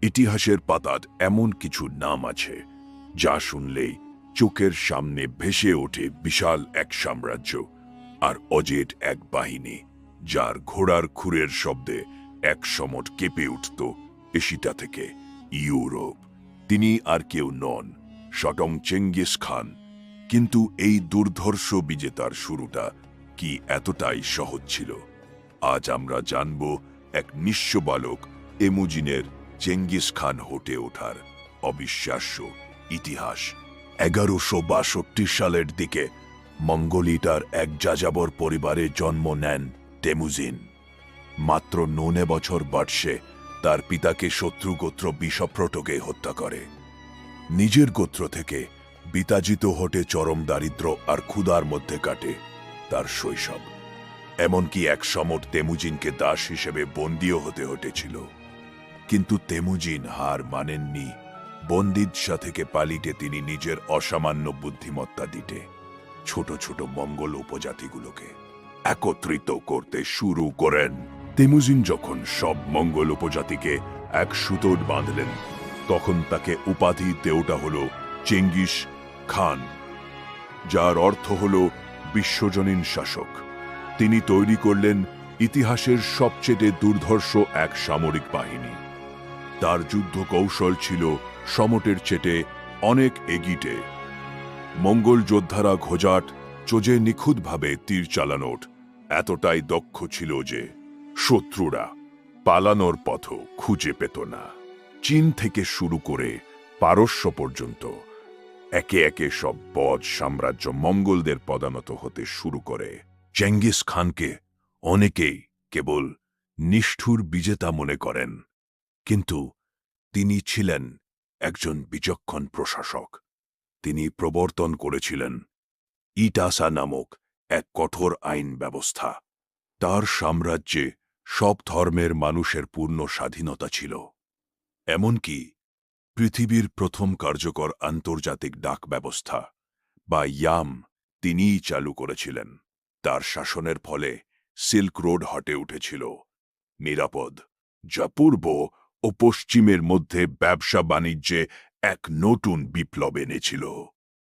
ইতিহাসের পাতায় এমন কিছু নাম আছে যা শুনলেই চোখের সামনে ভেসে ওঠে বিশাল এক সাম্রাজ্য আর অজেয় এক বাহিনী, যার ঘোড়ার খুরের শব্দে এক সময় কেঁপে উঠত এশিয়া থেকে ইউরোপ। তিনি আর কেউ নন, স্বয়ং চেঙ্গিস খান। কিন্তু এই দুর্ধর্ষ বিজেতার শুরুটা কি এতটাই সহজ ছিল? আজ আমরা জানব এক নিঃস্ব বালক তেমুজিনের চেঙ্গিস খান হতে ওঠার অবিশ্বাস্য ইতিহাস। 1162 সালের দিকে মঙ্গোলিয়ার এক যাযাবর পরিবারে জন্ম নেন তেমুজিন। মাত্র 9 বছর বয়সে তার পিতাকে শত্রু গোত্র বিষপ্রটকে হত্যা করে। নিজের গোত্র থেকে বিতাড়িত হতে চরম দারিদ্র্য আর ক্ষুধার মধ্যে কাটে তার শৈশব। এমনকি এক সময় তেমুজিনকে দাস হিসেবে বন্দীও হতে হতেছিল। কিন্তু তেমুজিন হার মানেননি। বন্দিদশা থেকে পালিয়ে তিনি নিজের অসামান্য বুদ্ধিমত্তা দিতে ছোট ছোট মঙ্গল উপজাতিগুলোকে একত্রিত করতে শুরু করেন। তেমুজিন যখন সব মঙ্গল উপজাতিকে এক সুতোয় বাঁধলেন, তখন তাকে উপাধি দেওয়া হল চেঙ্গিস খান, যার অর্থ হল বিশ্বজনীন শাসক। তিনি তৈরি করলেন ইতিহাসের সবচেয়ে দুর্ধর্ষ এক সামরিক বাহিনী। তার যুদ্ধ কৌশল ছিল সমটের চেয়ে অনেক এগিয়ে। মঙ্গল যোদ্ধারা ঘোজাট চোজে নিখুঁতভাবে তীর চালানোর এতটাই দক্ষ ছিল যে শত্রুরা পালানোর পথও খুঁজে পেত না। চীন থেকে শুরু করে পারস্য পর্যন্ত একে একে সব বদ সাম্রাজ্য মঙ্গলদের পদানত হতে শুরু করে। চেঙ্গিস খানকে অনেকেই কেবল নিষ্ঠুর বিজেতা মনে করেন, কিন্তু তিনি ছিলেন একজন বিচক্ষণ প্রশাসক। তিনি প্রবর্তন করেছিলেন ইটাসা নামক এক কঠোর আইন ব্যবস্থা। তার সাম্রাজ্যে সব ধর্মের মানুষের পূর্ণ স্বাধীনতা ছিল। এমনকি পৃথিবীর প্রথম কার্যকর আন্তর্জাতিক ডাক ব্যবস্থা বা ইয়াম তিনিই চালু করেছিলেন। তার শাসনের ফলে সিল্ক রোড হটে উঠেছিল নিরাপদ, যা পূর্ব ও পশ্চিমের মধ্যে ব্যবসা বাণিজ্যে এক নতুন বিপ্লব এনেছিল।